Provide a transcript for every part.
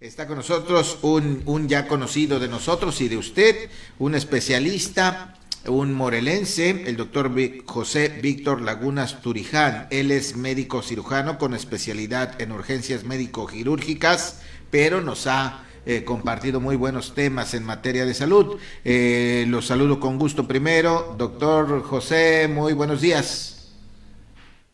Está con nosotros un ya conocido de nosotros y de usted, un especialista, un morelense, el doctor José Víctor Lagunas Turiján. Él es médico cirujano con especialidad en urgencias médico-quirúrgicas, pero nos ha compartido muy buenos temas en materia de salud. Los saludo con gusto primero. Doctor José, muy buenos días.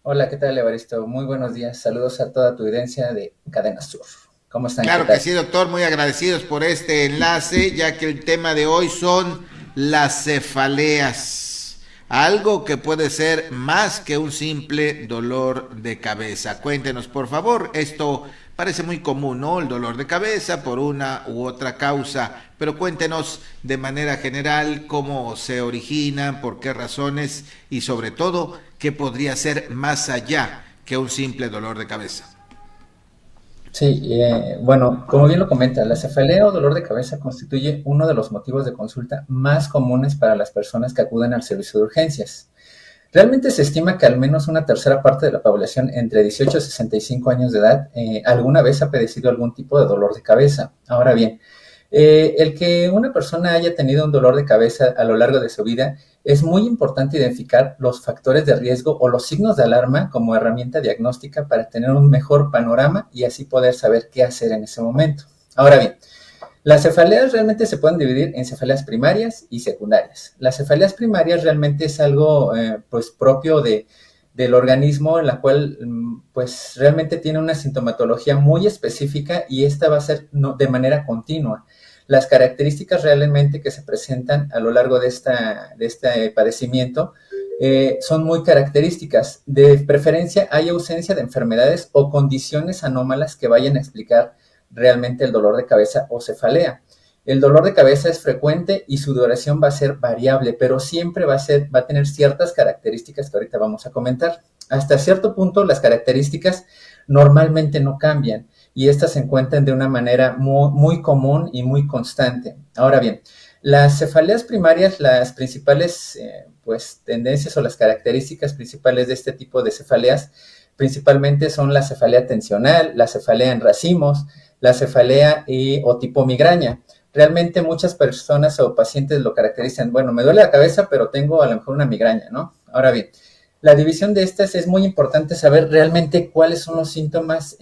Hola, ¿qué tal, Evaristo? Muy buenos días. Saludos a toda tu audiencia de Cadena Sur. ¿Cómo están? ¿Qué Claro que tal? sí, doctor, muy agradecidos por este enlace, ya que el tema de hoy son las cefaleas, algo que puede ser más que un simple dolor de cabeza. Cuéntenos, por favor, esto parece muy común, ¿no? El dolor de cabeza por una u otra causa, pero cuéntenos de manera general cómo se origina, por qué razones y sobre todo qué podría ser más allá que un simple dolor de cabeza. Sí, bueno, como bien lo comenta, la cefalea o dolor de cabeza constituye uno de los motivos de consulta más comunes para las personas que acuden al servicio de urgencias. Realmente se estima que al menos una tercera parte de la población entre 18 y 65 años de edad alguna vez ha padecido algún tipo de dolor de cabeza. Ahora bien, el que una persona haya tenido un dolor de cabeza a lo largo de su vida es muy importante identificar los factores de riesgo o los signos de alarma como herramienta diagnóstica para tener un mejor panorama y así poder saber qué hacer en ese momento. Ahora bien, las cefaleas realmente se pueden dividir en cefaleas primarias y secundarias. Las cefaleas primarias realmente es algo pues propio del organismo en la cual pues realmente tiene una sintomatología muy específica y esta va a ser de manera continua. Las características realmente que se presentan a lo largo de este padecimiento son muy características. De preferencia hay ausencia de enfermedades o condiciones anómalas que vayan a explicar realmente el dolor de cabeza o cefalea. El dolor de cabeza es frecuente y su duración va a ser variable, pero siempre va a tener ciertas características que ahorita vamos a comentar. Hasta cierto punto las características normalmente no cambian y estas se encuentran de una manera muy común y muy constante. Ahora bien, las cefaleas primarias, las principales pues, tendencias o las características principales de este tipo de cefaleas principalmente son la cefalea tensional, la cefalea en racimos, la cefalea o tipo migraña. Realmente muchas personas o pacientes lo caracterizan, bueno, me duele la cabeza, pero tengo a lo mejor una migraña, ¿no? Ahora bien, la división de estas es muy importante saber realmente cuáles son los síntomas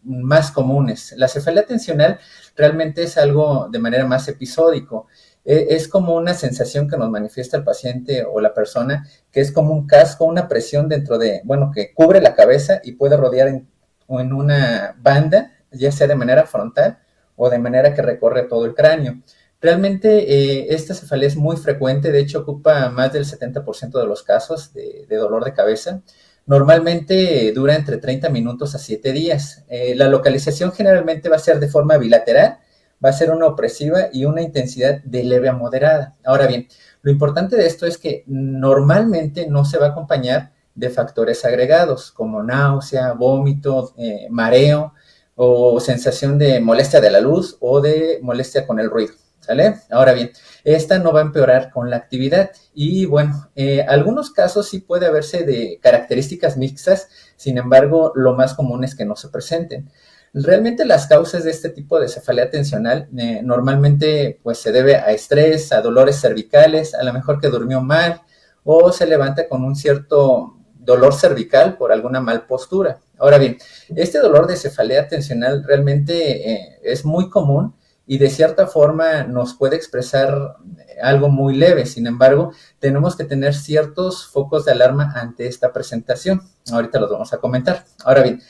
más comunes. La cefalea tensional realmente es algo de manera más episódico. Es como una sensación que nos manifiesta el paciente o la persona, que es como un casco, una presión dentro de, bueno, que cubre la cabeza y puede rodear en una banda, ya sea de manera frontal o de manera que recorre todo el cráneo. Realmente esta cefalea es muy frecuente, de hecho ocupa más del 70% de los casos de dolor de cabeza. Normalmente dura entre 30 minutos a 7 días. La localización generalmente va a ser de forma bilateral, va a ser una opresiva y una intensidad de leve a moderada. Ahora bien, lo importante de esto es que normalmente no se va a acompañar de factores agregados como náusea, vómito, mareo o sensación de molestia de la luz o de molestia con el ruido. ¿Sale? Ahora bien, esta no va a empeorar con la actividad y bueno, algunos casos sí puede haberse de características mixtas, sin embargo, lo más común es que no se presenten. Realmente las causas de este tipo de cefalea tensional normalmente pues se debe a estrés, a dolores cervicales, a lo mejor que durmió mal o se levanta con un cierto dolor cervical por alguna mal postura. Ahora bien, este dolor de cefalea tensional realmente es muy común y de cierta forma nos puede expresar algo muy leve. Sin embargo, tenemos que tener ciertos focos de alarma ante esta presentación. Ahorita los vamos a comentar. Ahora bien,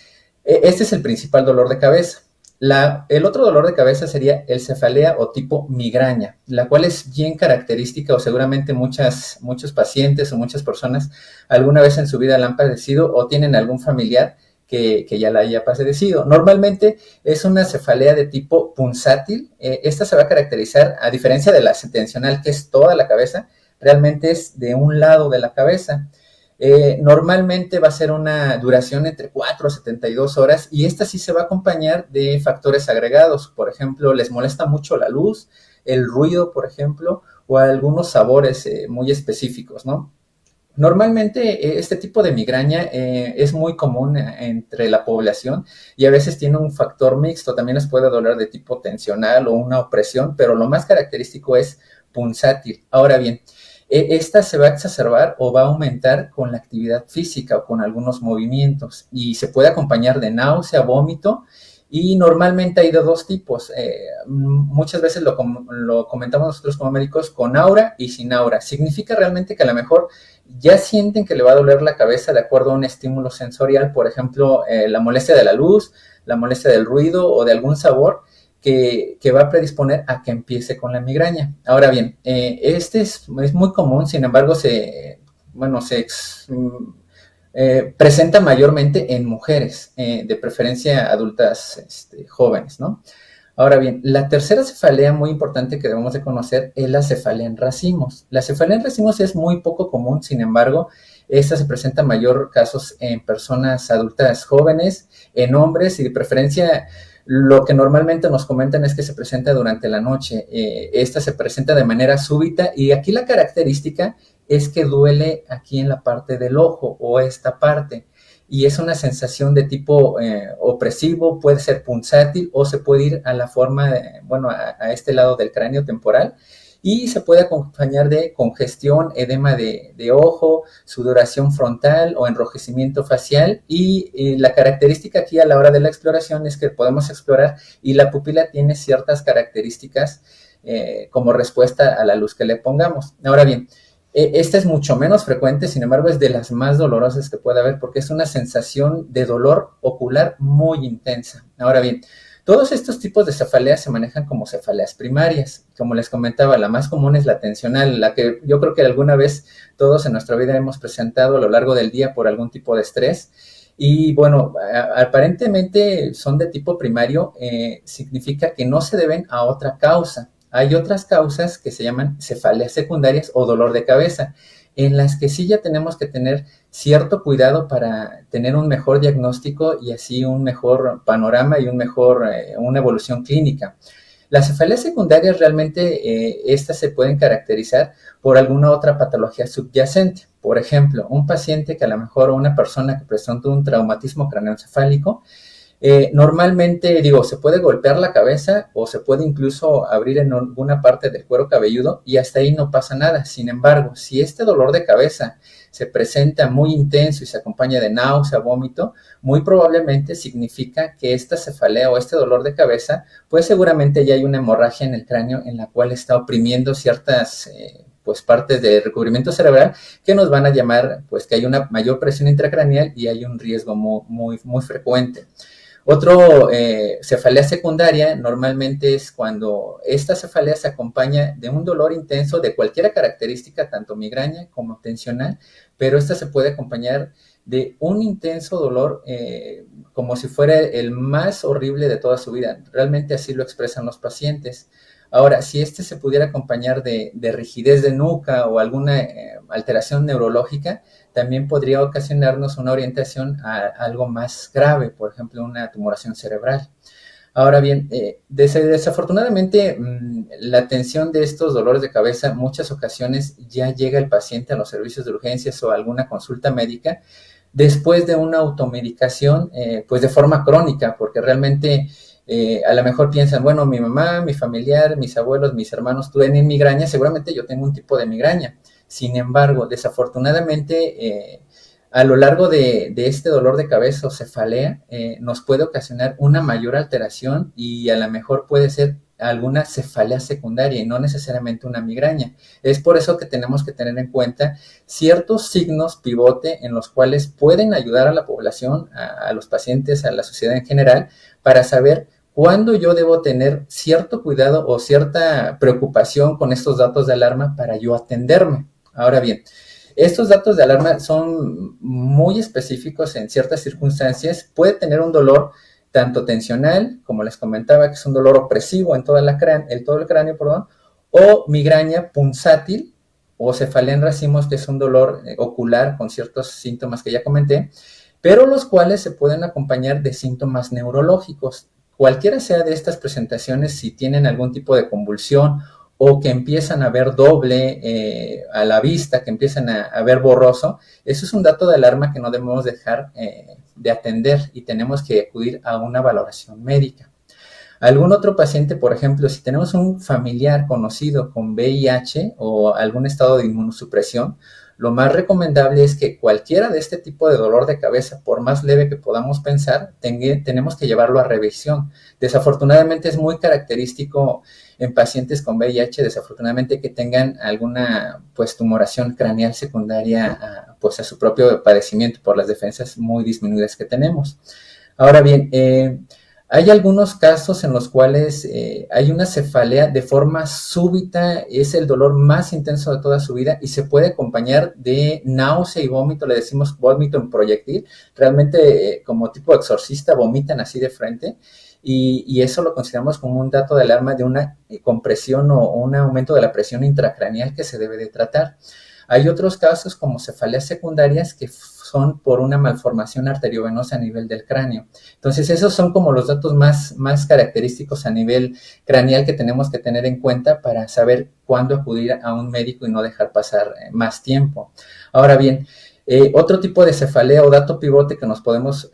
este es el principal dolor de cabeza. El otro dolor de cabeza sería el cefalea o tipo migraña, la cual es bien característica o seguramente muchos pacientes o muchas personas alguna vez en su vida la han padecido o tienen algún familiar que ya la haya padecido. Normalmente es una cefalea de tipo punzátil. Esta se va a caracterizar, a diferencia de la tensional, que es toda la cabeza, realmente es de un lado de la cabeza. Normalmente va a ser una duración entre 4 a 72 horas y esta sí se va a acompañar de factores agregados. Por ejemplo, les molesta mucho la luz, el ruido, por ejemplo, o algunos sabores muy específicos, ¿no? Normalmente este tipo de migraña es muy común entre la población y a veces tiene un factor mixto. También les puede doler de tipo tensional o una opresión, pero lo más característico es punzátil. Ahora bien, esta se va a exacerbar o va a aumentar con la actividad física o con algunos movimientos y se puede acompañar de náusea, vómito y normalmente hay de dos tipos. Muchas veces lo comentamos nosotros como médicos con aura y sin aura. Significa realmente que a lo mejor ya sienten que le va a doler la cabeza de acuerdo a un estímulo sensorial, por ejemplo, la molestia de la luz, la molestia del ruido o de algún sabor que va a predisponer a que empiece con la migraña. Ahora bien, este es muy común, sin embargo, bueno, presenta mayormente en mujeres, de preferencia adultas jóvenes, ¿no? Ahora bien, la tercera cefalea muy importante que debemos de conocer es la cefalea en racimos. La cefalea en racimos es muy poco común, sin embargo, esta se presenta en mayor casos en personas adultas jóvenes, en hombres y de preferencia lo que normalmente nos comentan es que se presenta durante la noche. Esta se presenta de manera súbita y aquí la característica es que duele aquí en la parte del ojo o esta parte y es una sensación de tipo opresivo, puede ser punzátil o se puede ir a la forma, bueno, a este lado del cráneo temporal y se puede acompañar de congestión, edema de ojo, sudoración frontal o enrojecimiento facial y la característica aquí a la hora de la exploración es que podemos explorar y la pupila tiene ciertas características como respuesta a la luz que le pongamos. Ahora bien, esta es mucho menos frecuente, sin embargo es de las más dolorosas que puede haber porque es una sensación de dolor ocular muy intensa. Ahora bien, todos estos tipos de cefaleas se manejan como cefaleas primarias. Como les comentaba, la más común es la tensional, la que yo creo que alguna vez todos en nuestra vida hemos presentado a lo largo del día por algún tipo de estrés. Y bueno, aparentemente son de tipo primario, significa que no se deben a otra causa. Hay otras causas que se llaman cefaleas secundarias o dolor de cabeza, en las que sí ya tenemos que tener cierto cuidado para tener un mejor diagnóstico y así un mejor panorama y una evolución clínica. Las cefaleas secundarias realmente estas se pueden caracterizar por alguna otra patología subyacente. Por ejemplo, un paciente que a lo mejor o una persona que presenta un traumatismo craneoencefálico normalmente, digo, se puede golpear la cabeza o se puede incluso abrir en alguna parte del cuero cabelludo y hasta ahí no pasa nada. Sin embargo, si este dolor de cabeza se presenta muy intenso y se acompaña de náusea, vómito, muy probablemente significa que esta cefalea o este dolor de cabeza, pues seguramente ya hay una hemorragia en el cráneo en la cual está oprimiendo ciertas pues partes de recubrimiento cerebral que nos van a llamar pues que hay una mayor presión intracraneal y hay un riesgo muy frecuente. Otro cefalea secundaria normalmente es cuando esta cefalea se acompaña de un dolor intenso de cualquier característica, tanto migraña como tensional, pero esta se puede acompañar de un intenso dolor como si fuera el más horrible de toda su vida. Realmente así lo expresan los pacientes. Ahora, si este se pudiera acompañar de rigidez de nuca o alguna alteración neurológica, también podría ocasionarnos una orientación a algo más grave, por ejemplo, una tumoración cerebral. Ahora bien, desafortunadamente, la atención de estos dolores de cabeza, en muchas ocasiones ya llega el paciente a los servicios de urgencias o a alguna consulta médica después de una automedicación, pues de forma crónica, porque realmente a lo mejor piensan, bueno, mi mamá, mi familiar, mis abuelos, mis hermanos tienen migraña, seguramente yo tengo un tipo de migraña. Sin embargo, desafortunadamente, a lo largo de este dolor de cabeza o cefalea, nos puede ocasionar una mayor alteración y a lo mejor puede ser alguna cefalea secundaria y no necesariamente una migraña. Es por eso que tenemos que tener en cuenta ciertos signos pivote en los cuales pueden ayudar a la población, a los pacientes, a la sociedad en general, para saber cuándo yo debo tener cierto cuidado o cierta preocupación con estos datos de alarma para yo atenderme. Ahora bien, estos datos de alarma son muy específicos en ciertas circunstancias. Puede tener un dolor tanto tensional, como les comentaba, que es un dolor opresivo en todo el cráneo, o migraña punzátil o cefalea en racimos, que es un dolor ocular con ciertos síntomas que ya comenté, pero los cuales se pueden acompañar de síntomas neurológicos. Cualquiera sea de estas presentaciones, si tienen algún tipo de convulsión o que empiezan a ver doble a la vista, que empiezan a ver borroso, eso es un dato de alarma que no debemos dejar de atender y tenemos que acudir a una valoración médica. Algún otro paciente, por ejemplo, si tenemos un familiar conocido con VIH o algún estado de inmunosupresión, lo más recomendable es que cualquiera de este tipo de dolor de cabeza, por más leve que podamos pensar, tenemos que llevarlo a revisión. Desafortunadamente es muy característico en pacientes con VIH, desafortunadamente, que tengan alguna pues tumoración craneal secundaria a su propio padecimiento por las defensas muy disminuidas que tenemos. Ahora bien, hay algunos casos en los cuales hay una cefalea de forma súbita, es el dolor más intenso de toda su vida y se puede acompañar de náusea y vómito, le decimos vómito en proyectil, realmente como tipo exorcista vomitan así de frente y eso lo consideramos como un dato de alarma de una compresión o un aumento de la presión intracraneal que se debe de tratar. Hay otros casos como cefaleas secundarias que son por una malformación arteriovenosa a nivel del cráneo. Entonces, esos son como los datos más característicos a nivel craneal que tenemos que tener en cuenta para saber cuándo acudir a un médico y no dejar pasar más tiempo. Ahora bien, otro tipo de cefalea o dato pivote que nos podemos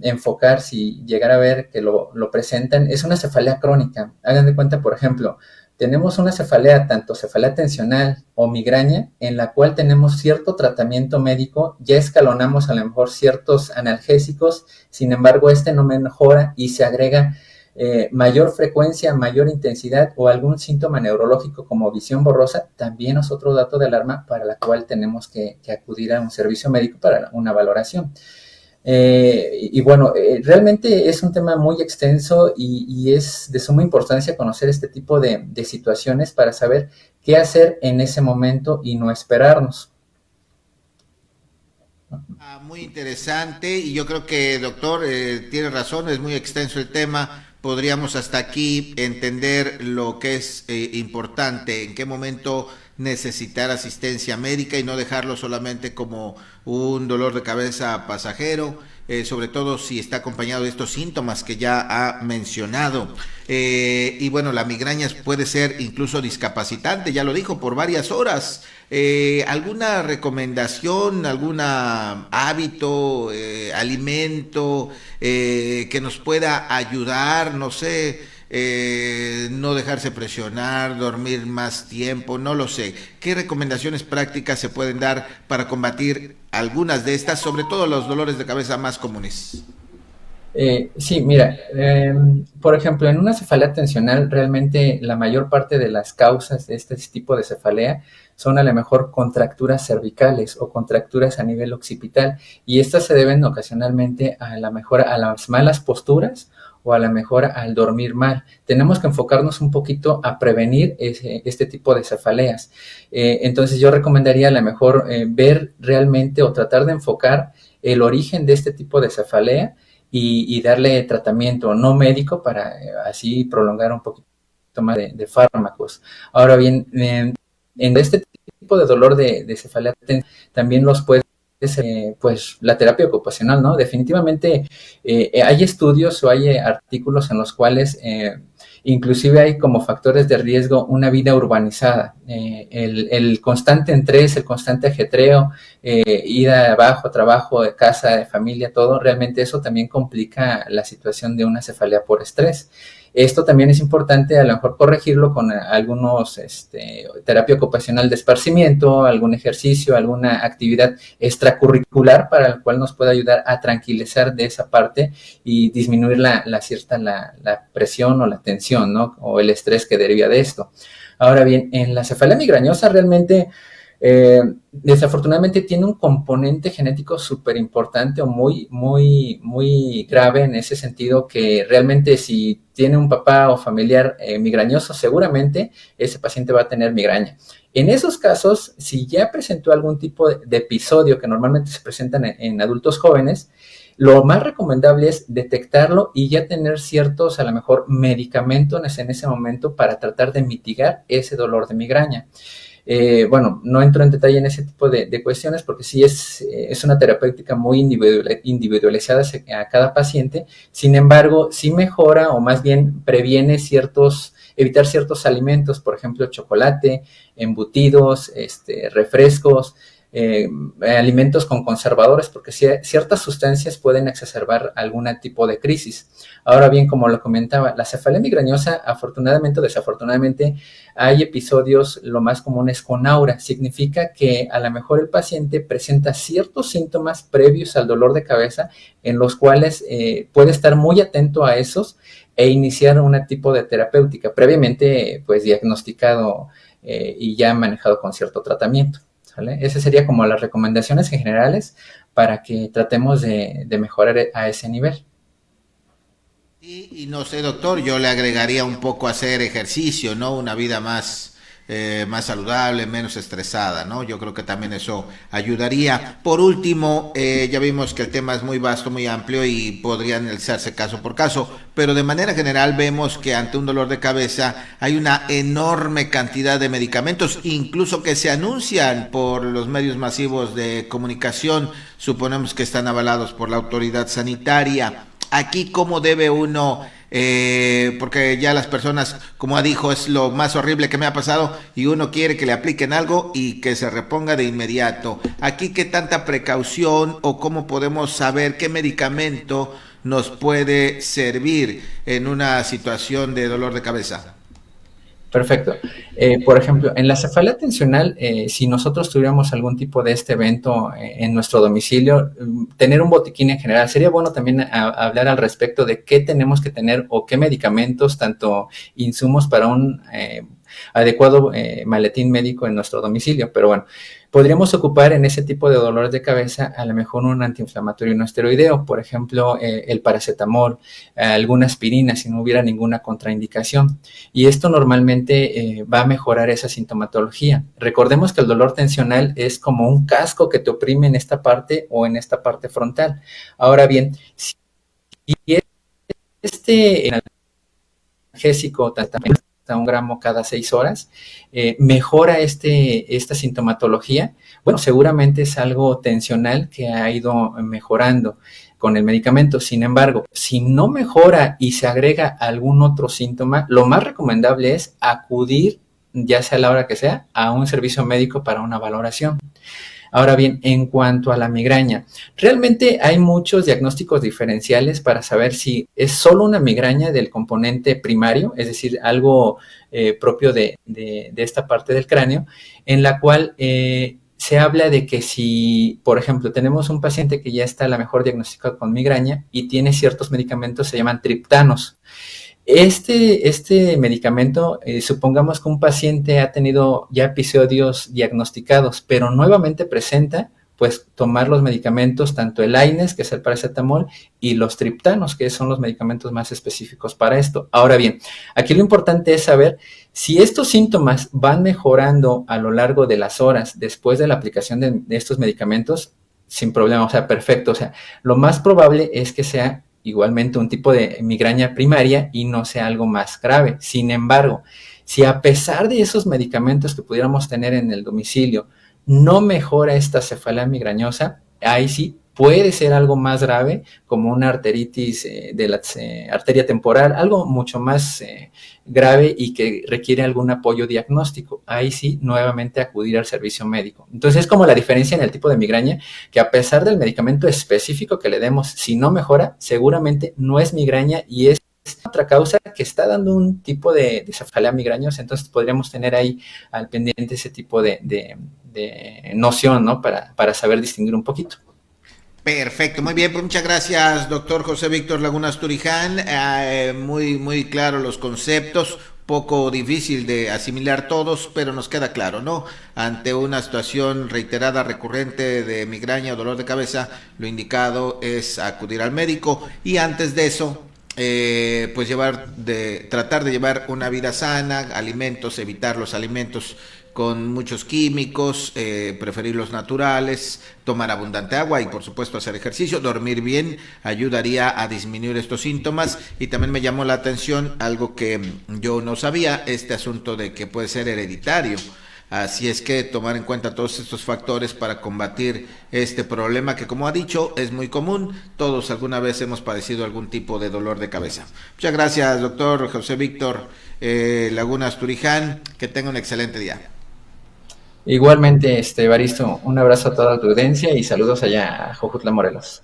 enfocar si llegara a ver que lo presentan es una cefalea crónica. Hagan de cuenta, por ejemplo, tenemos una cefalea, tanto cefalea tensional o migraña, en la cual tenemos cierto tratamiento médico, ya escalonamos a lo mejor ciertos analgésicos, sin embargo este no mejora y se agrega mayor frecuencia, mayor intensidad o algún síntoma neurológico como visión borrosa, también es otro dato de alarma para la cual tenemos que acudir a un servicio médico para una valoración. Realmente es un tema muy extenso y es de suma importancia conocer este tipo de situaciones para saber qué hacer en ese momento y no esperarnos. Muy interesante y yo creo que, doctor, tiene razón, es muy extenso el tema. Podríamos hasta aquí entender lo que es importante, en qué momento necesitar asistencia médica y no dejarlo solamente como un dolor de cabeza pasajero, sobre todo si está acompañado de estos síntomas que ya ha mencionado. Y bueno, la migraña puede ser incluso discapacitante, ya lo dijo, por varias horas. ¿Alguna recomendación, algún hábito, alimento que nos pueda ayudar? No sé, no dejarse presionar, dormir más tiempo, no lo sé. ¿Qué recomendaciones prácticas se pueden dar para combatir algunas de estas, sobre todo los dolores de cabeza más comunes? Sí, mira, por ejemplo, en una cefalea tensional, realmente la mayor parte de las causas de este tipo de cefalea son a lo mejor contracturas cervicales o contracturas a nivel occipital, y estas se deben ocasionalmente a la mejor a las malas posturas o a la mejor al dormir mal. Tenemos que enfocarnos un poquito a prevenir este tipo de cefaleas. Entonces yo recomendaría a lo mejor ver realmente o tratar de enfocar el origen de este tipo de cefalea y darle tratamiento no médico para así prolongar un poquito más de fármacos. Ahora bien, en este tipo de dolor de cefalea también los puede pues la terapia ocupacional, ¿no? Definitivamente hay estudios o hay artículos en los cuales inclusive hay como factores de riesgo una vida urbanizada, el constante estrés, el constante ajetreo, ida abajo, trabajo, casa, familia, todo, realmente eso también complica la situación de una cefalea por estrés. Esto también es importante a lo mejor corregirlo con algunos terapia ocupacional de esparcimiento, algún ejercicio, alguna actividad extracurricular para el cual nos pueda ayudar a tranquilizar de esa parte y disminuir la presión o la tensión, ¿no? O el estrés que deriva de esto. Ahora bien, en la cefalea migrañosa realmente desafortunadamente tiene un componente genético súper importante o muy grave en ese sentido, que realmente si tiene un papá o familiar migrañoso, seguramente ese paciente va a tener migraña. En esos casos, si ya presentó algún tipo de episodio que normalmente se presentan en adultos jóvenes, lo más recomendable es detectarlo y ya tener ciertos, a lo mejor, medicamentos en ese momento para tratar de mitigar ese dolor de migraña. Bueno, no entro en detalle en ese tipo de cuestiones porque sí es una terapéutica muy individualizada a cada paciente. Sin embargo, sí mejora o más bien previene evitar ciertos alimentos, por ejemplo, chocolate, embutidos, refrescos, alimentos con conservadores, porque ciertas sustancias pueden exacerbar algún tipo de crisis. Ahora bien, como lo comentaba, la cefalea migrañosa, afortunadamente o desafortunadamente, hay episodios, lo más común es con aura. Significa que a lo mejor el paciente presenta ciertos síntomas previos al dolor de cabeza en los cuales puede estar muy atento a esos e iniciar un tipo de terapéutica previamente pues diagnosticado y ya manejado con cierto tratamiento. ¿Sale? Esas serían como las recomendaciones generales para que tratemos de mejorar a ese nivel. Y no sé, doctor, yo le agregaría un poco hacer ejercicio, ¿no? Una vida más saludable, menos estresada, ¿no? Yo creo que también eso ayudaría. Por último, ya vimos que el tema es muy vasto, muy amplio y podría analizarse caso por caso, pero de manera general vemos que ante un dolor de cabeza hay una enorme cantidad de medicamentos, incluso que se anuncian por los medios masivos de comunicación, suponemos que están avalados por la autoridad sanitaria. Aquí cómo debe uno, porque ya las personas, como dijo, es lo más horrible que me ha pasado y uno quiere que le apliquen algo y que se reponga de inmediato. Aquí qué tanta precaución o cómo podemos saber qué medicamento nos puede servir en una situación de dolor de cabeza. Perfecto. Por ejemplo, en la cefalea tensional, si nosotros tuviéramos algún tipo de este evento en nuestro domicilio, tener un botiquín en general, sería bueno también hablar al respecto de qué tenemos que tener o qué medicamentos, tanto insumos para un adecuado maletín médico en nuestro domicilio. Pero bueno, podríamos ocupar en ese tipo de dolores de cabeza a lo mejor un antiinflamatorio no esteroideo, por ejemplo, el paracetamol, alguna aspirina si no hubiera ninguna contraindicación. Y esto normalmente va a mejorar esa sintomatología. Recordemos que el dolor tensional es como un casco que te oprime en esta parte o en esta parte frontal. Ahora bien, si este analgésico también a 1 gramo cada 6 horas, mejora esta sintomatología. Bueno, seguramente es algo tensional que ha ido mejorando con el medicamento. Sin embargo, si no mejora y se agrega algún otro síntoma, lo más recomendable es acudir, ya sea a la hora que sea, a un servicio médico para una valoración. Ahora bien, en cuanto a la migraña, realmente hay muchos diagnósticos diferenciales para saber si es solo una migraña del componente primario, es decir, algo propio de esta parte del cráneo, en la cual se habla de que si, por ejemplo, tenemos un paciente que ya está a lo mejor diagnosticado con migraña y tiene ciertos medicamentos, se llaman triptanos. Este medicamento, supongamos que un paciente ha tenido ya episodios diagnosticados, pero nuevamente presenta, pues tomar los medicamentos, tanto el AINES, que es el paracetamol, y los triptanos, que son los medicamentos más específicos para esto. Ahora bien, aquí lo importante es saber si estos síntomas van mejorando a lo largo de las horas después de la aplicación de estos medicamentos, sin problema, o sea, perfecto. O sea, lo más probable es que sea igualmente un tipo de migraña primaria y no sea algo más grave. Sin embargo, si a pesar de esos medicamentos que pudiéramos tener en el domicilio no mejora esta cefalea migrañosa, ahí sí puede ser algo más grave, como una arteritis de la arteria temporal, algo mucho más grave y que requiere algún apoyo diagnóstico. Ahí sí, nuevamente acudir al servicio médico. Entonces es como la diferencia en el tipo de migraña, que a pesar del medicamento específico que le demos, si no mejora, seguramente no es migraña y es otra causa que está dando un tipo de cefalea migrañosa. Entonces podríamos tener ahí al pendiente ese tipo de noción, ¿no? Para saber distinguir un poquito. Perfecto, muy bien, pues muchas gracias, doctor José Víctor Lagunas Turiján. Muy claro los conceptos, poco difícil de asimilar todos, pero nos queda claro, ¿no? Ante una situación reiterada, recurrente de migraña o dolor de cabeza, lo indicado es acudir al médico y antes de eso, pues tratar de llevar una vida sana, alimentos, evitar los alimentos con muchos químicos, preferir los naturales, tomar abundante agua y por supuesto hacer ejercicio, dormir bien ayudaría a disminuir estos síntomas. Y también me llamó la atención algo que yo no sabía, este asunto de que puede ser hereditario. Así es que tomar en cuenta todos estos factores para combatir este problema que, como ha dicho, es muy común. Todos alguna vez hemos padecido algún tipo de dolor de cabeza. Muchas gracias, doctor José Víctor Lagunas Turiján. Que tenga un excelente día. Igualmente, Evaristo, un abrazo a toda tu audiencia y saludos allá a Jojutla, Morelos.